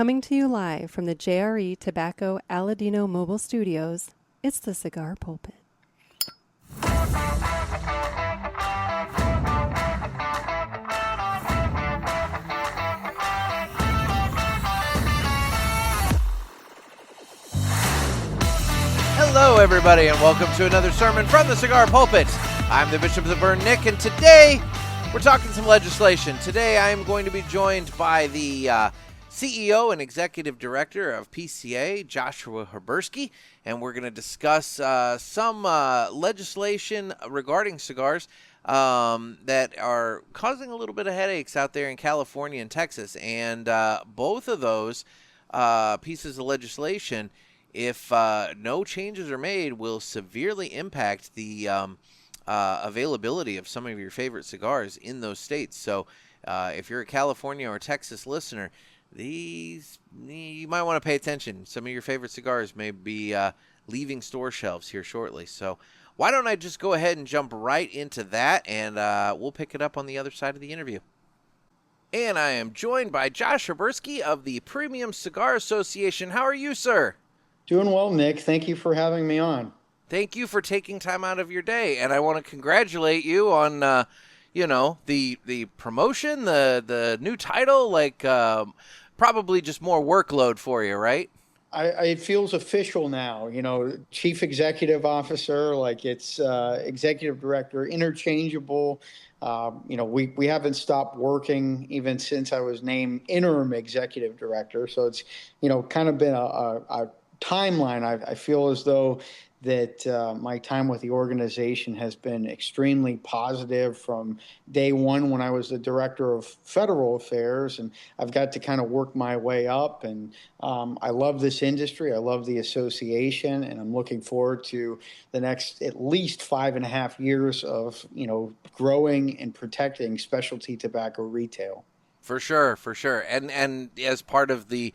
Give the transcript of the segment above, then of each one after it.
Coming to you live from the JRE Tobacco Aladino Mobile Studios, it's the Cigar Pulpit. Hello, everybody, and welcome to another sermon from the Cigar Pulpit. I'm the Bishop of the Burn, Nick, and today we're talking some legislation. Today I'm going to be joined by the CEO and Executive Director of PCA, Joshua Habursky, and we're going to discuss some legislation regarding cigars that are causing a little bit of headaches out there in California and Texas. And both of those pieces of legislation, if no changes are made, will severely impact the availability of some of your favorite cigars in those states. So if you're a California or Texas listener, you might want to pay attention. Some of your favorite cigars may be leaving store shelves here shortly. So why don't I just go ahead and jump right into that, and we'll pick it up on the other side of the interview. And I am joined by Josh Habursky of the Premium Cigar Association. How are you, sir? Doing well, Nick. Thank you for having me on. Thank you for taking time out of your day, and I want to congratulate you on, the promotion, the new title, probably just more workload for you, right? It feels official now, Chief Executive Officer, it's Executive Director, interchangeable. We haven't stopped working even since I was named Interim Executive Director. So it's, kind of been a timeline. I feel as though that my time with the organization has been extremely positive from day one when I was the Director of Federal Affairs, and I've got to kind of work my way up. And I love this industry. I love the association, and I'm looking forward to the next at least 5.5 years of, growing and protecting specialty tobacco retail. For sure. And as part of the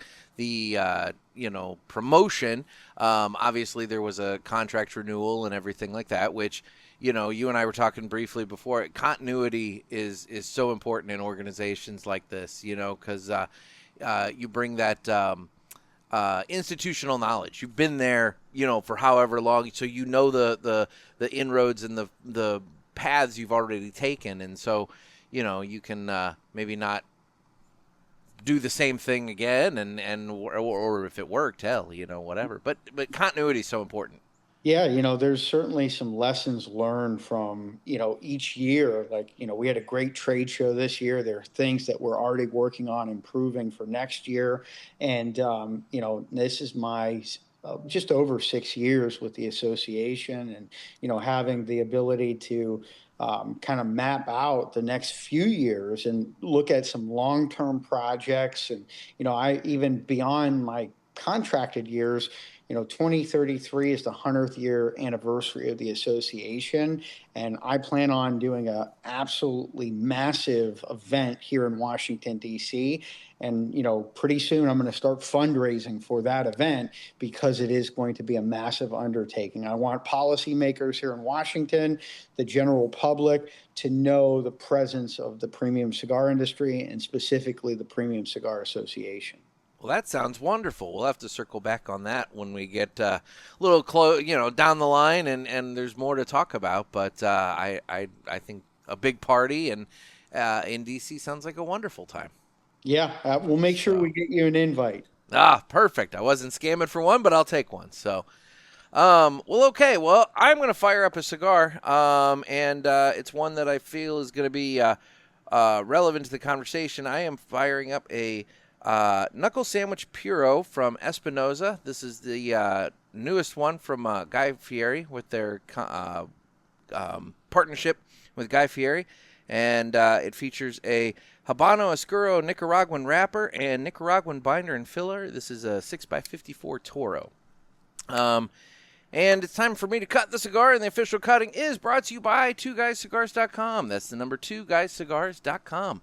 promotion, obviously there was a contract renewal and everything like that, which, you and I were talking briefly before. Continuity is so important in organizations like this, because you bring that institutional knowledge. You've been there, for however long, so the inroads and the paths you've already taken, and so you can maybe not do the same thing again, or if it worked, hell, whatever. But continuity is so important. Yeah, there's certainly some lessons learned from, each year. We had a great trade show this year. There are things that we're already working on improving for next year. And, this is my just over 6 years with the association, and, having the ability to kind of map out the next few years and look at some long-term projects. And, I even beyond my contracted years, 2033 is the 100th year anniversary of the association. And I plan on doing a absolutely massive event here in Washington, D.C. And, pretty soon I'm going to start fundraising for that event because it is going to be a massive undertaking. I want policymakers here in Washington, the general public, to know the presence of the premium cigar industry and specifically the Premium Cigar Association. Well, that sounds wonderful. We'll have to circle back on that when we get a little close, down the line, and there's more to talk about. But I think a big party and in D.C. sounds like a wonderful time. Yeah, we'll make sure we get you an invite. Perfect. I wasn't scamming for one, but I'll take one. So, okay. Well, I'm going to fire up a cigar, and it's one that I feel is going to be relevant to the conversation. I am firing up a Knuckle Sandwich Puro from Espinosa. This is the newest one from Guy Fieri with their partnership with Guy Fieri. And it features a Habano Oscuro Nicaraguan wrapper and Nicaraguan binder and filler. This is a 6x54 Toro. And it's time for me to cut the cigar, and the official cutting is brought to you by 2guyscigars.com. That's the number 2guyscigars.com.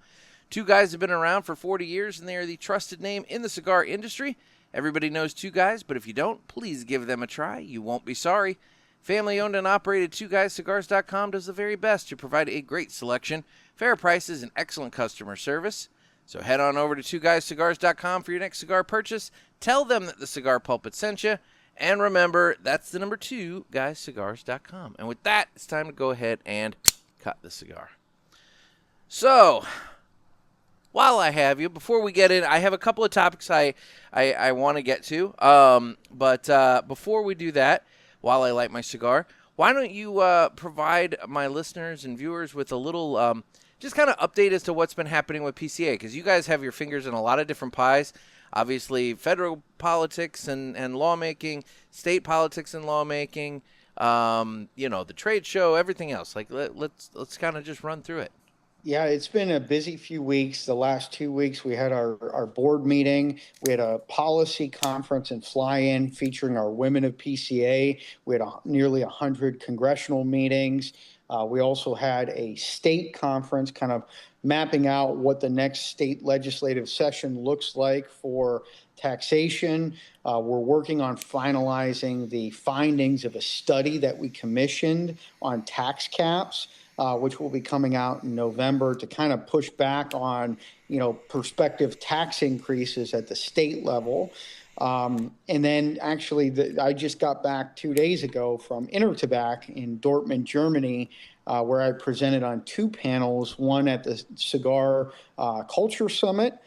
Two Guys have been around for 40 years, and they are the trusted name in the cigar industry. Everybody knows Two Guys, but if you don't, please give them a try. You won't be sorry. Family-owned and operated 2guyscigars.com does the very best to provide a great selection, fair prices, and excellent customer service. So head on over to twoguyscigars.com for your next cigar purchase. Tell them that the Cigar Pulpit sent you. And remember, that's the number 2guyscigars.com. And with that, it's time to go ahead and cut the cigar. So, while I have you, before we get in, I have a couple of topics I want to get to. But before we do that, while I light my cigar, why don't you provide my listeners and viewers with a little just kind of update as to what's been happening with PCA? Because you guys have your fingers in a lot of different pies. Obviously, federal politics and lawmaking, state politics and lawmaking, the trade show, everything else. Like, let's kind of just run through it. Yeah, it's been a busy few weeks. The last 2 weeks, we had our board meeting. We had a policy conference and fly-in featuring our women of PCA. We had nearly 100 congressional meetings. We also had a state conference kind of mapping out what the next state legislative session looks like for taxation. We're working on finalizing the findings of a study that we commissioned on tax caps, which will be coming out in November to kind of push back on, prospective tax increases at the state level. And then actually, I just got back 2 days ago from Intertobac in Dortmund, Germany, where I presented on 2 panels, one at the Cigar Culture Summit,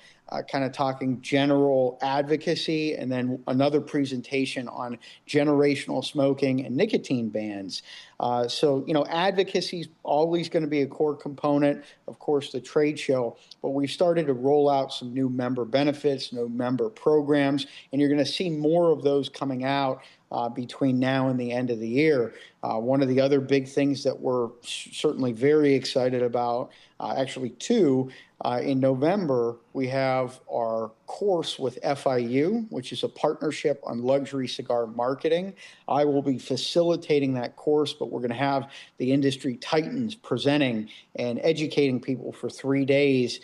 kind of talking general advocacy, and then another presentation on generational smoking and nicotine bans. Advocacy is always going to be a core component, of course, the trade show, but we've started to roll out some new member benefits, new member programs, and you're going to see more of those coming out between now and the end of the year. One of the other big things that we're certainly very excited about, actually 2, in November, we have our course with FIU, which is a partnership on luxury cigar marketing. I will be facilitating that course, but we're going to have the industry titans presenting and educating people for 3 days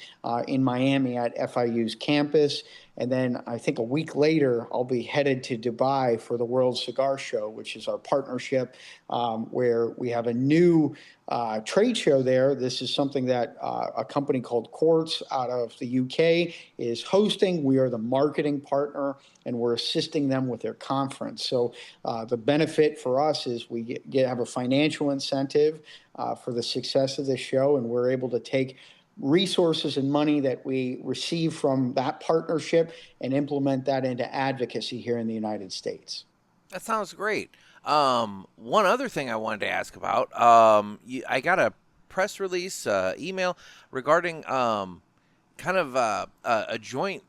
in Miami at FIU's campus. And then I think a week later, I'll be headed to Dubai for the World Cigar Show, which is our partnership where we have a new trade show there. This is something that a company called Quartz out of the UK is hosting. We are the marketing partner, and we're assisting them with their conference. So the benefit for us is we have a financial incentive for the success of the show, and we're able to take resources and money that we receive from that partnership and implement that into advocacy here in the United States. That sounds great. One other thing I wanted to ask about, I got a press release email regarding kind of a joint,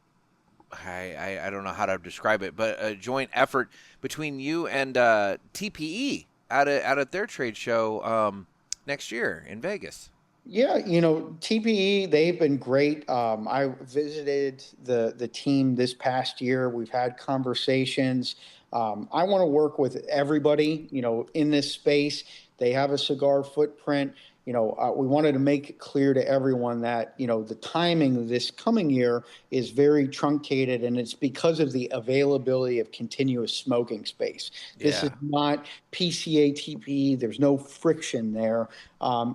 I don't know how to describe it, but a joint effort between you and TPE out at their trade show next year in Vegas. Yeah, TPE, they've been great. I visited the team this past year. We've had conversations. I want to work with everybody, in this space. They have a cigar footprint. We wanted to make it clear to everyone that, the timing of this coming year is very truncated, and it's because of the availability of continuous smoking space. This is not PCA TPE. There's no friction there.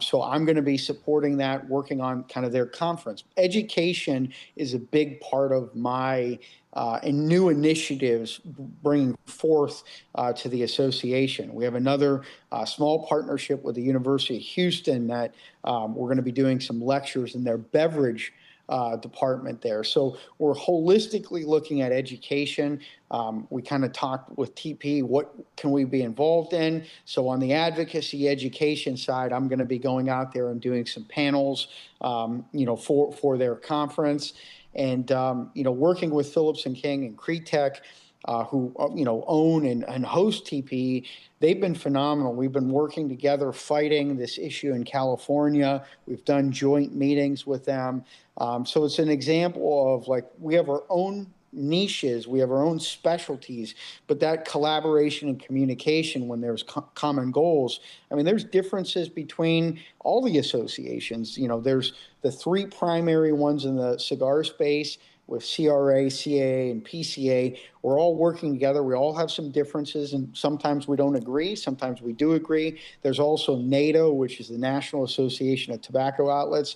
So I'm going to be supporting that, working on kind of their conference. Education is a big part of my and new initiatives bringing forth to the association. We have another small partnership with the University of Houston that we're going to be doing some lectures in their beverage department there. So we're holistically looking at education. We kind of talked with TP, what can we be involved in? So on the advocacy education side, I'm going to be going out there and doing some panels, for their conference. And, working with Phillips & King and Cretech, who, own and host TPE, they've been phenomenal. We've been working together, fighting this issue in California. We've done joint meetings with them. So it's an example of, we have our own niches, we have our own specialties, but that collaboration and communication when there's common goals. I mean, there's differences between all the associations. There's the 3 primary ones in the cigar space with CRA, CAA, and PCA. We're all working together. We all have some differences, and sometimes we don't agree. Sometimes we do agree. There's also NATO, which is the National Association of Tobacco Outlets.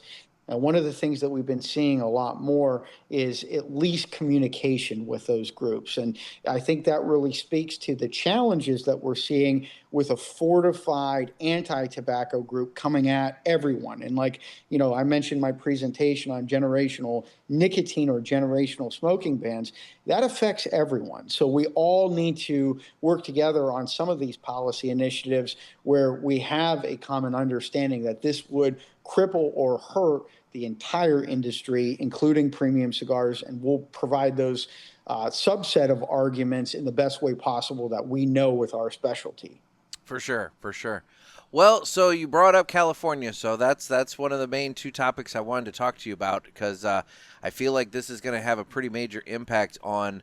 And one of the things that we've been seeing a lot more is at least communication with those groups. And I think that really speaks to the challenges that we're seeing with a fortified anti-tobacco group coming at everyone. And like, I mentioned my presentation on generational nicotine or generational smoking bans. That affects everyone. So we all need to work together on some of these policy initiatives where we have a common understanding that this would cripple or hurt the entire industry, including premium cigars, and we'll provide those subset of arguments in the best way possible that we know with our specialty. For sure, for sure. Well, so you brought up California, so that's one of the main two topics I wanted to talk to you about, because I feel like this is going to have a pretty major impact on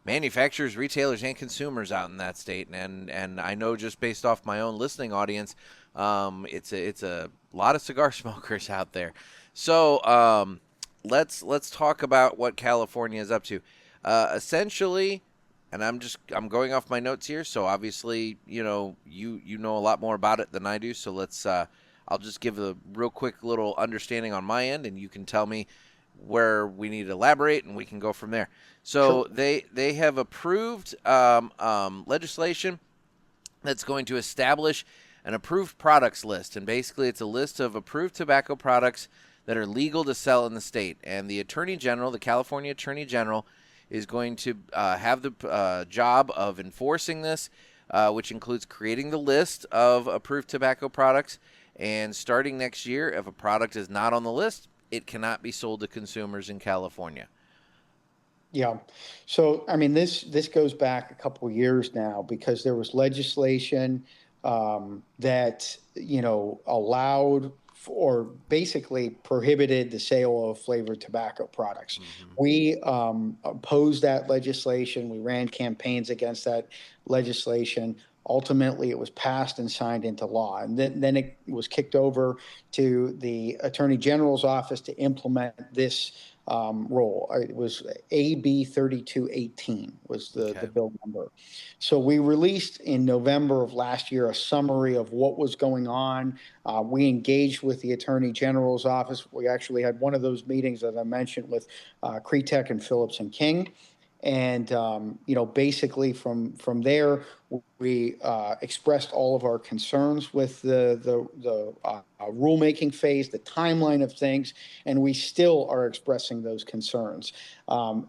manufacturers, retailers, and consumers out in that state. And I know, just based off my own listening audience, it's a lot of cigar smokers out there. So let's talk about what California is up to. Essentially, and I'm going off my notes here, so obviously, you know a lot more about it than I do. So let's I'll just give a real quick little understanding on my end, and you can tell me where we need to elaborate, and we can go from there. So sure. They have approved legislation that's going to establish an approved products list, and basically it's a list of approved tobacco products that are legal to sell in the state. And the Attorney General, the California Attorney General, is going to have the job of enforcing this, which includes creating the list of approved tobacco products. And starting next year, if a product is not on the list, it cannot be sold to consumers in California. Yeah. So, I mean, this goes back a couple of years now, because there was legislation that, allowed or basically prohibited the sale of flavored tobacco products. Mm-hmm. We opposed that legislation. We ran campaigns against that legislation. Ultimately, it was passed and signed into law. And then it was kicked over to the Attorney General's office to implement this role. It was AB 3218 was the bill number. So we released in November of last year a summary of what was going on. We engaged with the Attorney General's office. We actually had one of those meetings, as I mentioned, with Kretek and Phillips and King. And, basically from there, we expressed all of our concerns with the rulemaking phase, the timeline of things, and we still are expressing those concerns.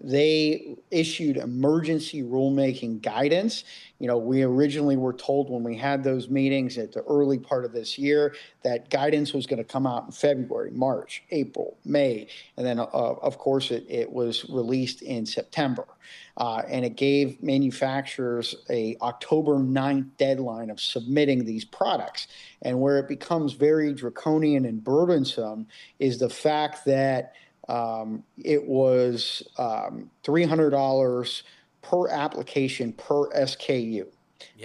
They issued emergency rulemaking guidance. We originally were told when we had those meetings at the early part of this year that guidance was going to come out in February, March, April, May, and then, of course, it was released in September. And it gave manufacturers a October 9th deadline of submitting these products. And where it becomes very draconian and burdensome is the fact that it was $300 per application per SKU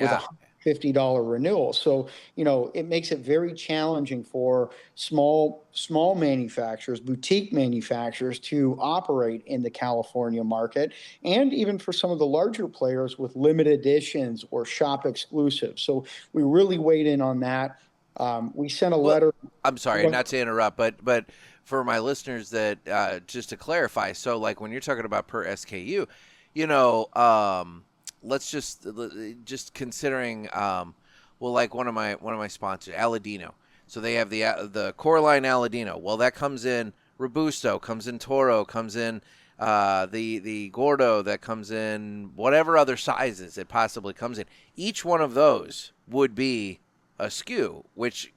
with a $50 renewal. So, it makes it very challenging for small manufacturers, boutique manufacturers, to operate in the California market, and even for some of the larger players with limited editions or shop exclusives. So we really weighed in on that. We sent a letter. I'm sorry, not to interrupt, but for my listeners, that just to clarify, so like when you're talking about per SKU, let's just considering, like one of my sponsors, Aladino. So they have the core line Aladino. Well, that comes in Robusto, comes in Toro, comes in the Gordo, that comes in whatever other sizes it possibly comes in. Each one of those would be a SKU, which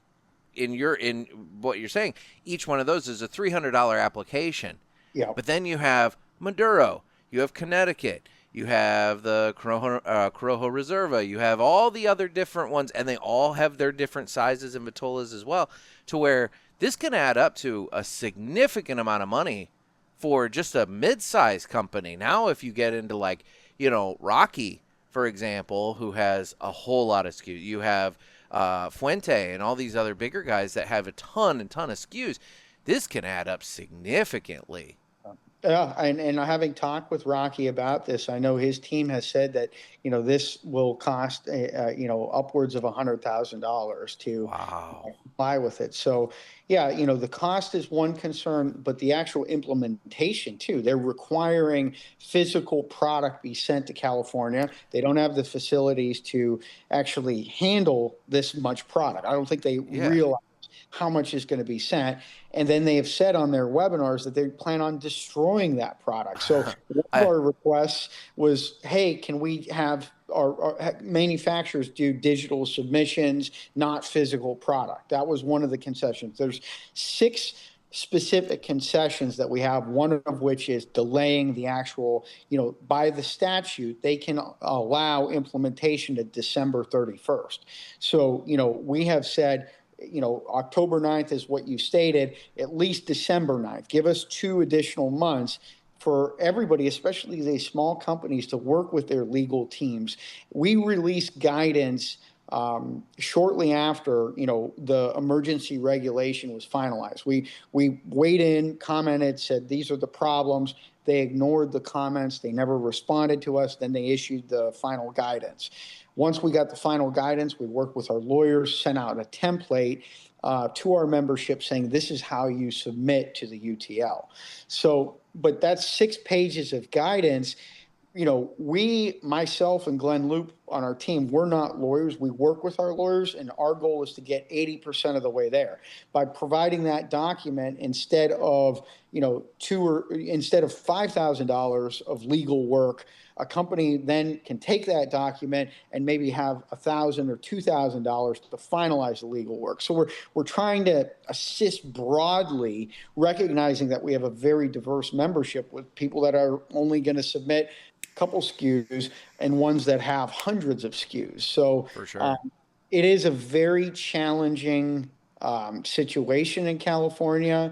in what you're saying, each one of those is a $300 application. Yeah. But then you have Maduro, you have Connecticut, you have the Corojo Reserva, you have all the other different ones, and they all have their different sizes and vitolas as well, to where this can add up to a significant amount of money for just a mid-sized company. Now, if you get into Rocky, for example, who has a whole lot of SKUs, you have Fuente and all these other bigger guys that have a ton of SKUs, this can add up significantly. Yeah, and having talked with Rocky about this, I know his team has said that this will cost upwards of $100,000 to Wow. comply with it. So yeah, the cost is one concern, but the actual implementation too. They're requiring physical product be sent to California. They don't have the facilities to actually handle this much product. I don't think they Yeah. realize how much is going to be sent. And then they have said on their webinars that they plan on destroying that product. So one of I our requests was, hey, can we have our manufacturers do digital submissions, not physical product? That was one of the concessions. There's 6 specific concessions that we have, one of which is delaying the actual, by the statute, they can allow implementation to December 31st. So, we have said, October 9th is what you stated, at least December 9th. Give us 2 additional months for everybody, especially these small companies, to work with their legal teams. We released guidance shortly after the emergency regulation was finalized. We weighed in, commented, said these are the problems. They ignored the comments. They never responded to us. Then they issued the final guidance. Once we got the final guidance, we worked with our lawyers, sent out a template to our membership saying this is how you submit to the UTL. So, but that's 6 pages of guidance. We, myself and Glenn Loop on our team, we're not lawyers. We work with our lawyers, and our goal is to get 80% of the way there. By providing that document instead of, instead of $5,000 of legal work, a company then can take that document and maybe have $1,000 or $2,000 to finalize the legal work. So we're trying to assist broadly, recognizing that we have a very diverse membership with people that are only going to submit couple SKUs and ones that have hundreds of SKUs. So For sure. it is a very challenging situation in California.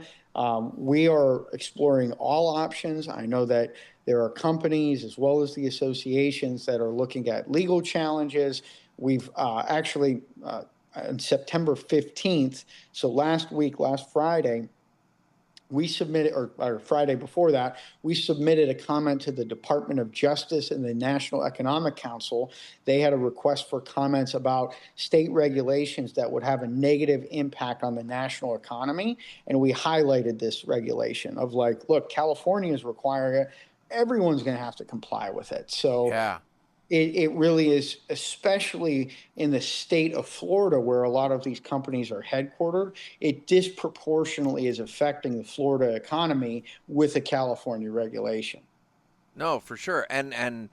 We are exploring all options. I know that there are companies as well as the associations that are looking at legal challenges. We've actually on September 15th, so last Friday, we submitted, or Friday before that, we submitted a comment to the Department of Justice and the National Economic Council. They had a request for comments about state regulations that would have a negative impact on the national economy. And we highlighted this regulation of like, look, California is requiring it. Everyone's going to have to comply with it. So Yeah. it really is, especially in the state of Florida, where a lot of these companies are headquartered, it disproportionately is affecting the Florida economy with a California regulation. No, for sure. And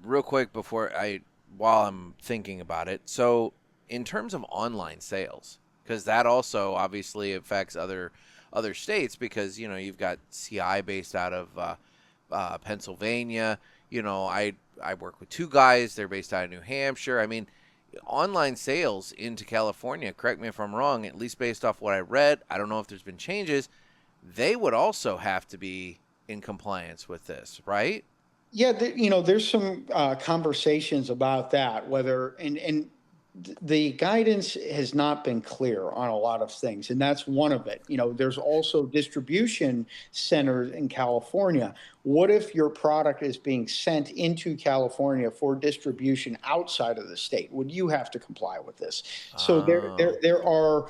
real quick while I'm thinking about it, so in terms of online sales, because that also obviously affects other states, because you've got CI based out of Pennsylvania. I work with 2 guys. They're based out of New Hampshire. I mean, online sales into California, correct me if I'm wrong, at least based off what I read, I don't know if there's been changes, they would also have to be in compliance with this, right? Yeah, there's some conversations about that, whether and the guidance has not been clear on a lot of things, and that's one of it. There's also distribution centers in California. What if your product is being sent into California for distribution outside of the state? Would you have to comply with this? So Oh, there are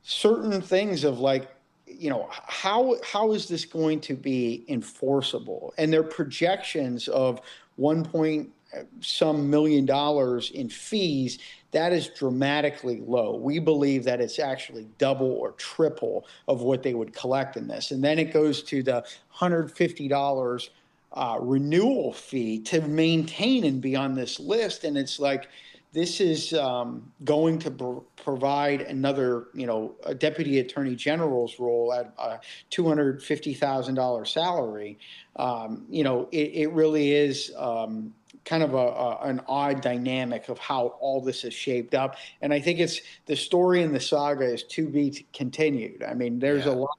certain things of like, how is this going to be enforceable? And their projections of 1 point some $1 million in fees, that is dramatically low. We believe that it's actually double or triple of what they would collect in this. And then it goes to the $150 renewal fee to maintain and be on this list. And it's like, this is going to provide another, a deputy attorney general's role at a $250,000 salary. It really is kind of an odd dynamic of how all this is shaped up. And I think it's the story in the saga is to be continued. I mean, there's a yeah. lot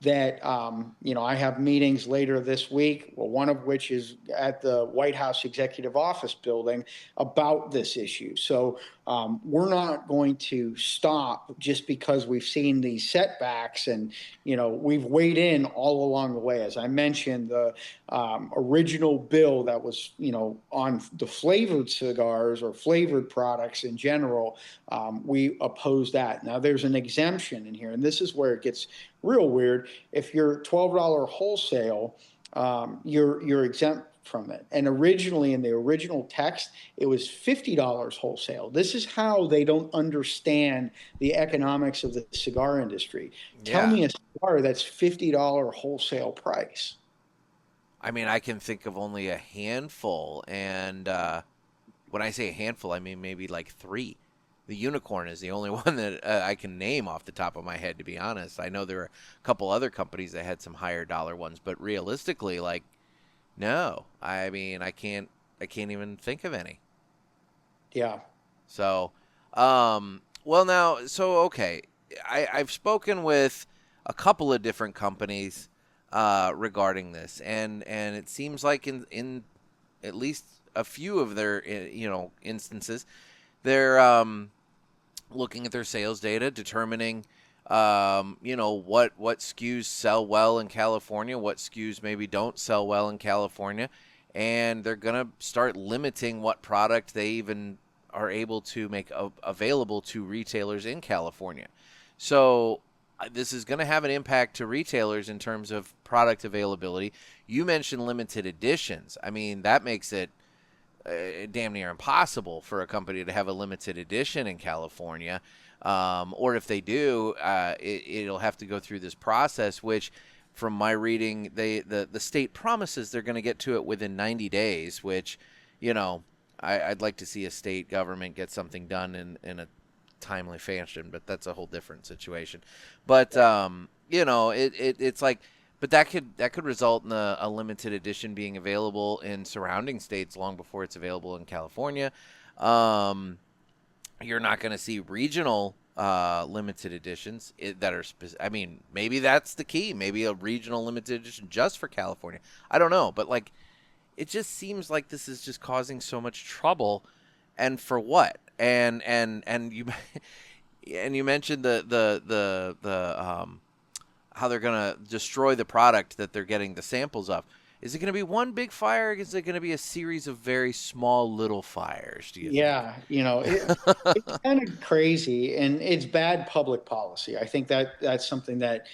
that, I have meetings later this week, well, one of which is at the White House Executive Office building about this issue. So we're not going to stop just because we've seen these setbacks, and we've weighed in all along the way. As I mentioned, the original bill that was on the flavored cigars or flavored products in general, we oppose that. Now there's an exemption in here, and this is where it gets real weird. If you're $12 wholesale, you're exempt from it. And originally, in the original text, it was $50 wholesale. This is how they don't understand the economics of the cigar industry. Tell me a cigar that's $50 wholesale price. I mean, I can think of only a handful, and when I say a handful, I mean maybe like 3. The Unicorn is the only one that I can name off the top of my head, to be honest. I know there are a couple other companies that had some higher dollar ones, but realistically, like, no. I mean, I can't even think of any. Yeah. So, okay. I've spoken with a couple of different companies regarding this, and it seems like in at least a few of their instances, they're looking at their sales data, determining what SKUs sell well in California, what SKUs maybe don't sell well in California, and they're going to start limiting what product they even are able to make available to retailers in California. So this is going to have an impact to retailers in terms of product availability. You mentioned limited editions. I mean, that makes it damn near impossible for a company to have a limited edition in California. Or if they do, it'll have to go through this process, which from my reading, the state promises they're going to get to it within 90 days, which, I'd like to see a state government get something done in a timely fashion, but that's a whole different situation. But, it's like, but that could result in a limited edition being available in surrounding states long before it's available in California. You're not going to see regional limited editions that are I mean, maybe that's the key. Maybe a regional limited edition just for California. I don't know, but like, it just seems like this is just causing so much trouble, and for what? And you and you mentioned the how they're going to destroy the product that they're getting the samples of. Is it going to be one big fire, or is it going to be a series of very small little fires, do you think? It's kind of crazy, and it's bad public policy. I think that's something that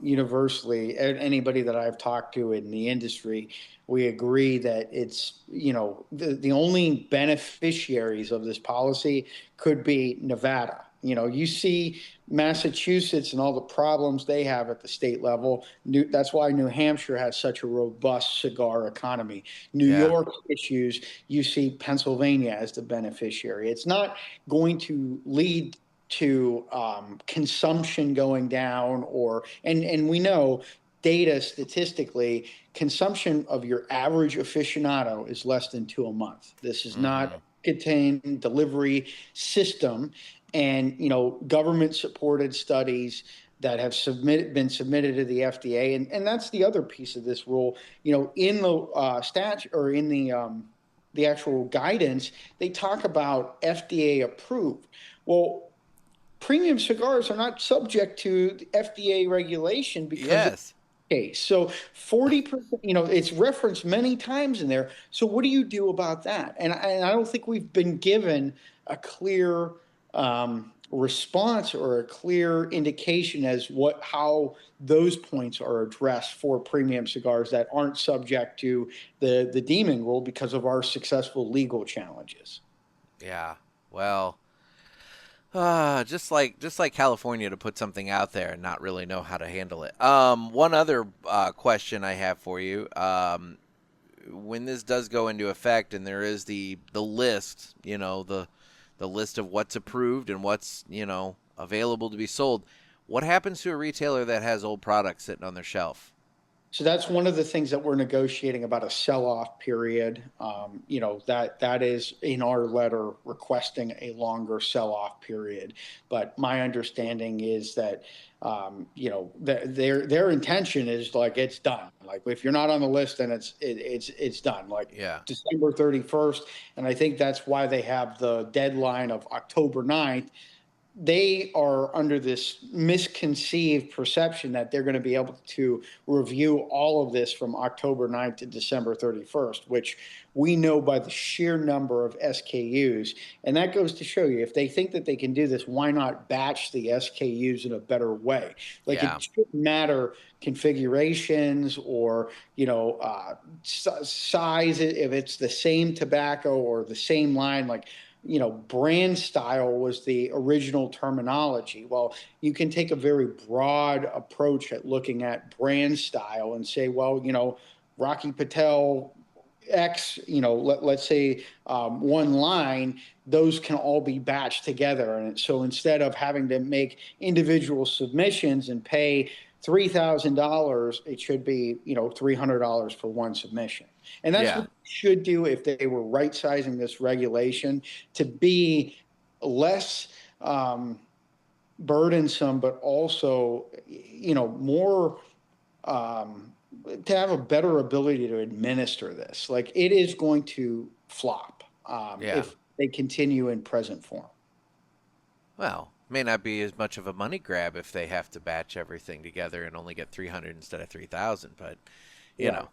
universally, anybody that I've talked to in the industry, we agree that it's, the only beneficiaries of this policy could be Nevada. You see Massachusetts and all the problems they have at the state level. That's why New Hampshire has such a robust cigar economy. New York issues, you see Pennsylvania as the beneficiary. It's not going to lead to consumption going down, and we know data statistically, consumption of your average aficionado is less than 2 a month. This is not a contained delivery system. And, government-supported studies that have been submitted to the FDA, and that's the other piece of this rule. In the statute, or in the actual guidance, they talk about FDA approved. Well, premium cigars are not subject to FDA regulation because case. So 40%, it's referenced many times in there. So what do you do about that? And I don't think we've been given a clear response or a clear indication as how those points are addressed for premium cigars that aren't subject to the deeming rule because of our successful legal challenges. Yeah. Well, just like California to put something out there and not really know how to handle it. One other question I have for you. When this does go into effect and there is the list, the list of what's approved and what's, available to be sold, what happens to a retailer that has old products sitting on their shelf? So that's one of the things that we're negotiating about, a sell-off period. That is in our letter requesting a longer sell-off period. But my understanding is that, their intention is like it's done. Like if you're not on the list, then it's done. Like Yeah. December 31st, and I think that's why they have the deadline of October 9th. They are under this misconceived perception that they're going to be able to review all of this from October 9th to December 31st, which we know by the sheer number of SKUs. And that goes to show you, if they think that they can do this, why not batch the SKUs in a better way? Like Yeah. it shouldn't matter configurations or, size, if it's the same tobacco or the same line, like, brand style was the original terminology. Well, you can take a very broad approach at looking at brand style and say, well, Rocky Patel X, let's say one line, those can all be batched together. And so instead of having to make individual submissions and pay $3,000, it should be, $300 for one submission. And that's what they should do if they were right sizing this regulation to be less burdensome, but also, more to have a better ability to administer this. Like it is going to flop if they continue in present form. Well, may not be as much of a money grab if they have to batch everything together and only get 300 instead of 3,000, but you know.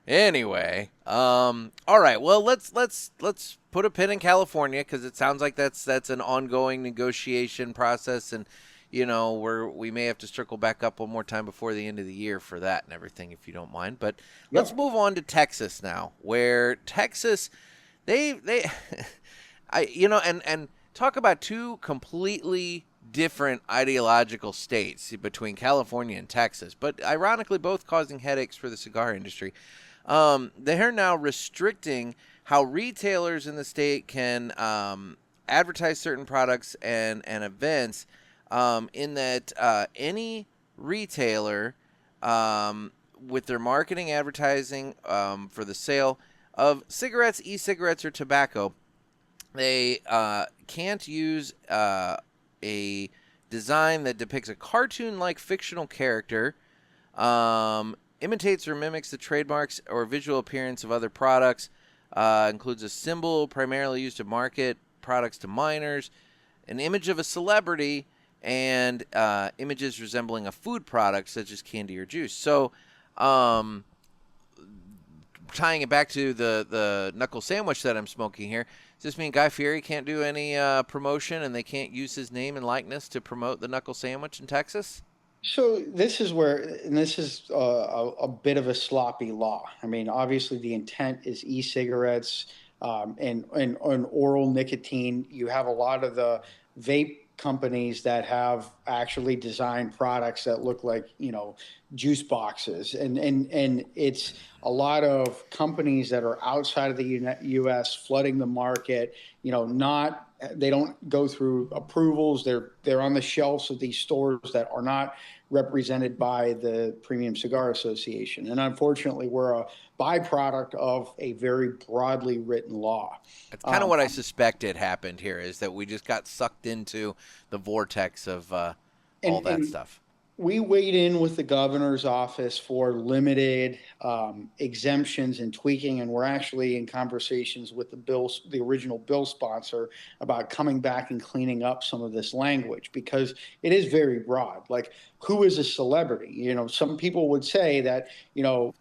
Anyway, all right. Well, let's put a pin in California, because it sounds like that's an ongoing negotiation process, and we may have to circle back up one more time before the end of the year for that and everything, if you don't mind. But let's move on to Texas now, where Texas, and talk about two completely different ideological states between California and Texas, but ironically both causing headaches for the cigar industry. They are now restricting how retailers in the state can advertise certain products and events, in that any retailer with their marketing advertising for the sale of cigarettes, e-cigarettes, or tobacco, they can't use a design that depicts a cartoon-like fictional character, imitates or mimics the trademarks or visual appearance of other products, includes a symbol primarily used to market products to minors, an image of a celebrity, and images resembling a food product such as candy or juice. So, tying it back to the knuckle sandwich that I'm smoking here, does this mean Guy Fieri can't do any promotion, and they can't use his name and likeness to promote the knuckle sandwich in Texas? So this is a bit of a sloppy law. I mean, obviously the intent is e-cigarettes and oral nicotine. You have a lot of the vape companies that have actually designed products that look like, juice boxes, and it's a lot of companies that are outside of the U.S. flooding the market. They don't go through approvals. They're on the shelves of these stores that are not represented by the Premium Cigar Association. And unfortunately, we're a byproduct of a very broadly written law. That's kind of what I suspected happened here, is that we just got sucked into the vortex of all that stuff. We weighed in with the governor's office for limited exemptions and tweaking, and we're actually in conversations with the original bill sponsor about coming back and cleaning up some of this language, because it is very broad. Like, who is a celebrity? Some people would say that,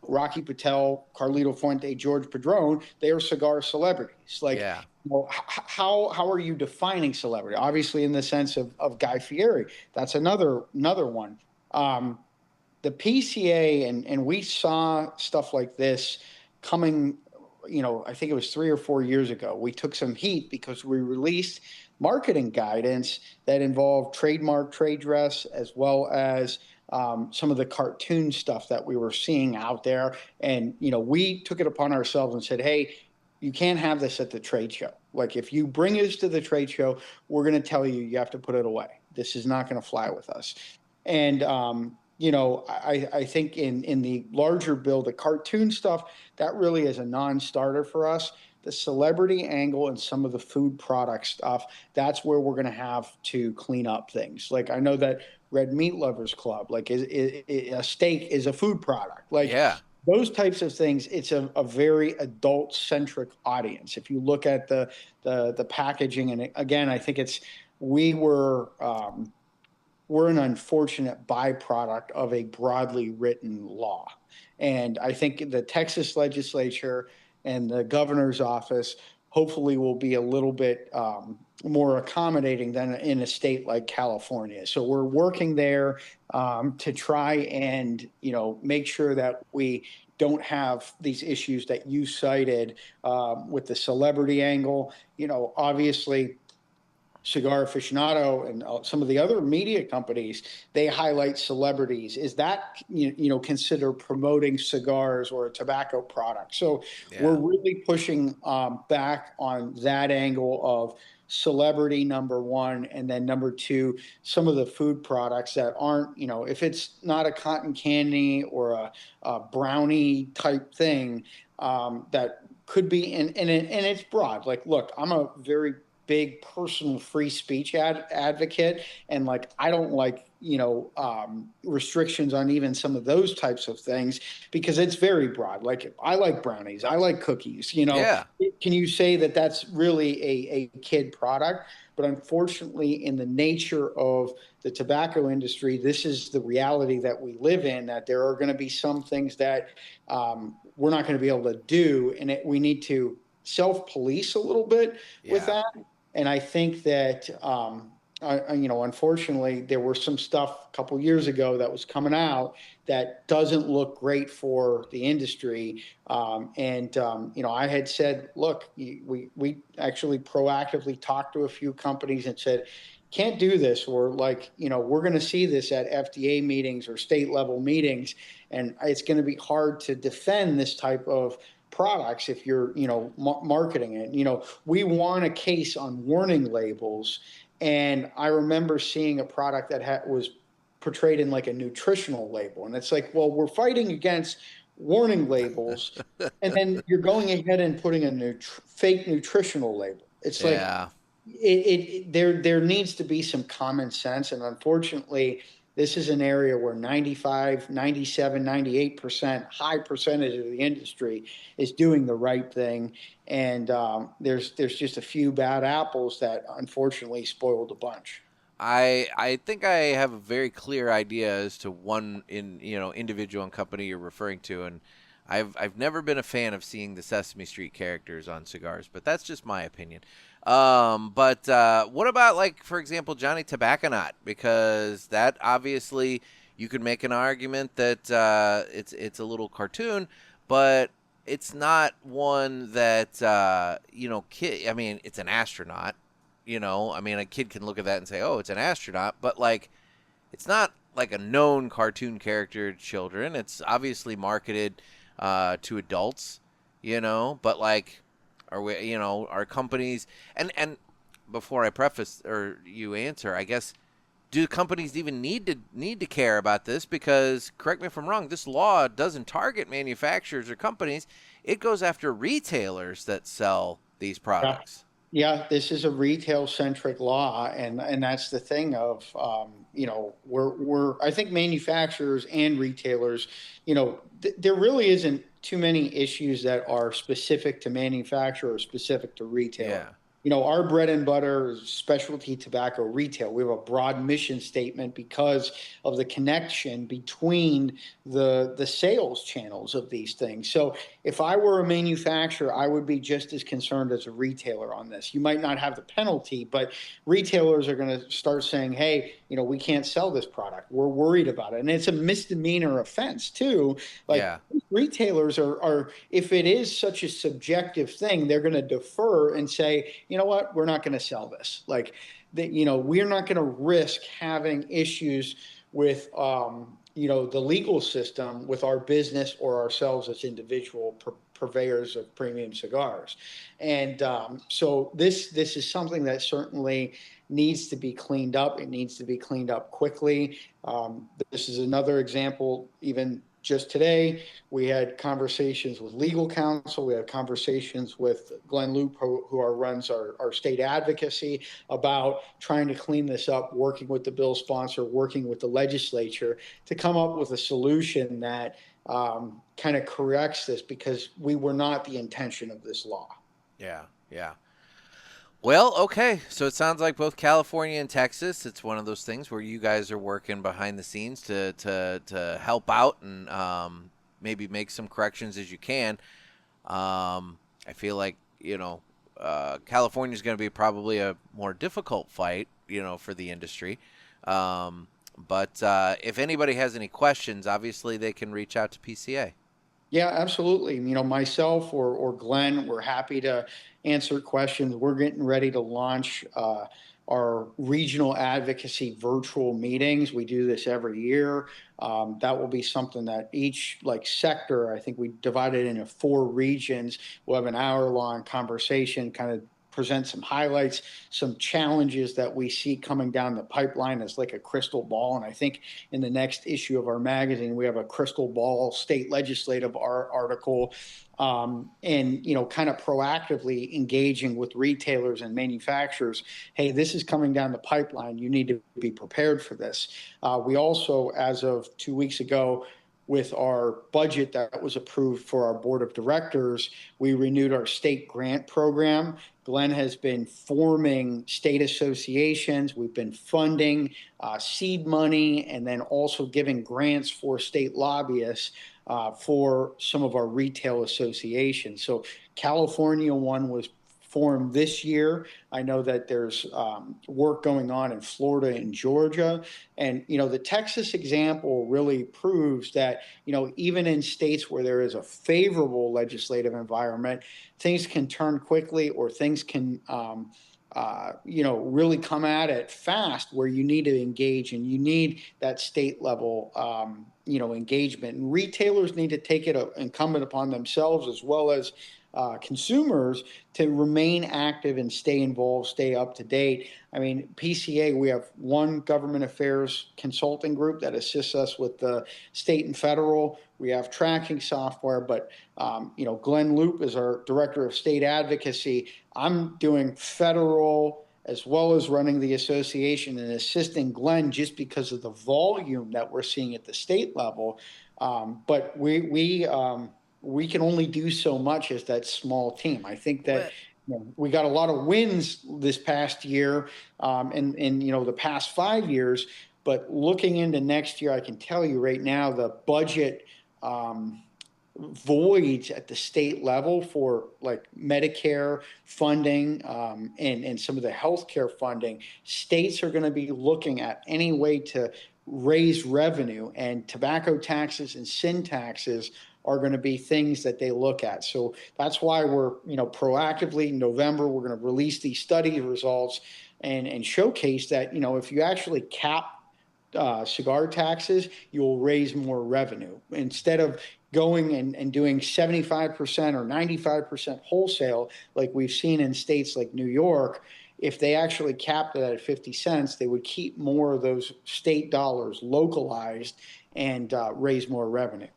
Rocky Patel, Carlito Fuente, George Padron, they are cigar celebrities. Like, well, how are you defining celebrity? Obviously, in the sense of Guy Fieri, that's another one. The PCA, and we saw stuff like this coming, I think it was 3 or 4 years ago. We took some heat because we released marketing guidance that involved trademark, trade dress, as well as some of the cartoon stuff that we were seeing out there. And, we took it upon ourselves and said, hey, you can't have this at the trade show. Like, if you bring this to the trade show, we're going to tell you have to put it away. This is not going to fly with us. And I think in the larger bill, the cartoon stuff, that really is a non-starter for us. The celebrity angle and some of the food product stuff, that's where we're going to have to clean up things. Like I know that Red Meat Lovers Club, like a steak is a food product. Like Yeah. those types of things, it's a very adult-centric audience. If you look at the packaging, and again, I think we were we're an unfortunate byproduct of a broadly written law. And I think the Texas legislature and the governor's office hopefully will be a little bit more accommodating than in a state like California. So we're working there to try and, make sure that we don't have these issues that you cited with the celebrity angle. Obviously, Cigar Aficionado and some of the other media companies, they highlight celebrities. Is that consider promoting cigars or a tobacco product? So we're really pushing back on that angle of celebrity, number one, and then number two, some of the food products that aren't, if it's not a cotton candy or a brownie type thing, that could be, and it's broad. Like, look, I'm a very big personal free speech advocate, and like I don't like restrictions on even some of those types of things because it's very broad. Like I like brownies, I like cookies. Yeah. Can you say that that's really a kid product? But unfortunately, in the nature of the tobacco industry, this is the reality that we live in, that there are going to be some things that we're not going to be able to do, and we need to self-police a little bit with that. And I think that, unfortunately, there were some stuff a couple years ago that was coming out that doesn't look great for the industry. I had said, look, we actually proactively talked to a few companies and said, can't do this, or like, we're going to see this at FDA meetings or state level meetings, and it's going to be hard to defend this type of products if you're marketing it. We won a case on warning labels, and I remember seeing a product that was portrayed in like a nutritional label, and it's like, well, we're fighting against warning labels and then you're going ahead and putting a fake nutritional label. It's like there needs to be some common sense, and unfortunately this is an area where 95, 97, 98%, high percentage of the industry is doing the right thing. And there's just a few bad apples that unfortunately spoiled the bunch. I think I have a very clear idea as to one individual and company you're referring to, and I've never been a fan of seeing the Sesame Street characters on cigars, but that's just my opinion. But what about, like, for example, Johnny Tobacco Nut? Because that obviously you could make an argument that it's a little cartoon, but it's not one that kid. I mean, it's an astronaut. I mean, a kid can look at that and say, "Oh, it's an astronaut," but like, it's not like a known cartoon character to children. It's obviously marketed to adults, but like, are we, are companies, and before I preface or you answer, I guess, do companies even need to care about this? Because, correct me if I'm wrong, this law doesn't target manufacturers or companies. It goes after retailers that sell these products. Yeah, this is a retail-centric law, and that's the thing of I think manufacturers and retailers, there really isn't too many issues that are specific to manufacturer or specific to retailer. Yeah. Our bread and butter is specialty tobacco retail. We have a broad mission statement because of the connection between the sales channels of these things. So if I were a manufacturer, I would be just as concerned as a retailer on this. You might not have the penalty, but retailers are going to start saying, hey, we can't sell this product. We're worried about it. And it's a misdemeanor offense too. Retailers are, if it is such a subjective thing, they're going to defer and say, you know what, we're not going to sell this. Like, we're not going to risk having issues with the legal system with our business or ourselves as individual purveyors of premium cigars. And so this is something that certainly needs to be cleaned up. It needs to be cleaned up quickly. This is another example. Even just today, we had conversations with legal counsel. We had conversations with Glenn Loop, who runs our state advocacy, about trying to clean this up, working with the bill sponsor, working with the legislature to come up with a solution that kind of corrects this, because we were not the intention of this law. Yeah, yeah. Well, okay. So it sounds like both California and Texas, it's one of those things where you guys are working behind the scenes to help out and maybe make some corrections as you can. I feel like, California is going to be probably a more difficult fight, for the industry. But if anybody has any questions, obviously they can reach out to PCA. Yeah, absolutely. Myself or Glenn, we're happy to answer questions. We're getting ready to launch our regional advocacy virtual meetings. We do this every year. That will be something that each sector, I think we divided into 4 regions. We'll have an hour-long conversation, kind of present some highlights, some challenges that we see coming down the pipeline as like a crystal ball. And I think in the next issue of our magazine, we have a crystal ball state legislative article, and kind of proactively engaging with retailers and manufacturers. Hey, this is coming down the pipeline. You need to be prepared for this. We also, as of 2 weeks ago, with our budget that was approved for our board of directors, we renewed our state grant program. Glenn has been forming state associations. We've been funding seed money, and then also giving grants for state lobbyists for some of our retail associations. So California one was formed this year. I know that there's work going on in Florida and Georgia. And, the Texas example really proves that, even in states where there is a favorable legislative environment, things can turn quickly, or things can, really come at it fast, where you need to engage and you need that state level, engagement. And retailers need to take it incumbent upon themselves, as well as consumers, to remain active and stay involved, stay up to date. I mean, PCA, we have one government affairs consulting group that assists us with the state and federal. We have tracking software, but Glenn Loop is our director of state advocacy. I'm doing federal as well as running the association and assisting Glenn, just because of the volume that we're seeing at the state level. But we can only do so much as that small team. I think that we got a lot of wins this past year, and the past 5 years. But looking into next year, I can tell you right now, the budget voids at the state level for Medicare funding, and some of the healthcare funding, states are going to be looking at any way to raise revenue, and tobacco taxes and sin taxes are going to be things that they look at. So that's why we're, proactively in November, we're going to release these study results and showcase that, if you actually cap cigar taxes, you'll raise more revenue. Instead of going and doing 75% or 95% wholesale, like we've seen in states like New York, if they actually capped it at 50 cents, they would keep more of those state dollars localized and raise more revenue.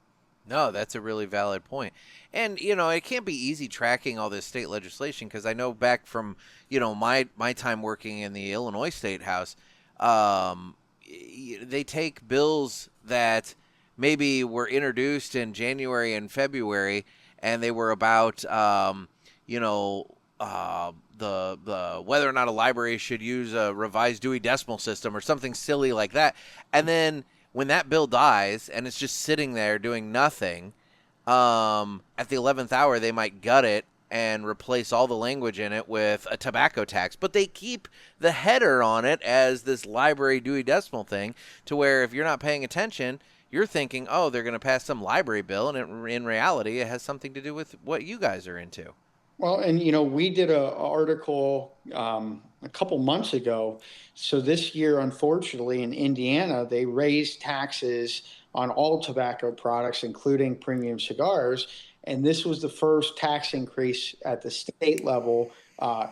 No, that's a really valid point. And, it can't be easy tracking all this state legislation, because I know back from, my time working in the Illinois State House, they take bills that maybe were introduced in January and February, and they were about, the whether or not a library should use a revised Dewey Decimal System or something silly like that. And then when that bill dies and it's just sitting there doing nothing, at the 11th hour, they might gut it and replace all the language in it with a tobacco tax. But they keep the header on it as this library Dewey Decimal thing, to where if you're not paying attention, you're thinking, oh, they're going to pass some library bill, and in reality, it has something to do with what you guys are into. Well, and we did an article a couple months ago. So this year, unfortunately, in Indiana, they raised taxes on all tobacco products, including premium cigars. And this was the first tax increase at the state level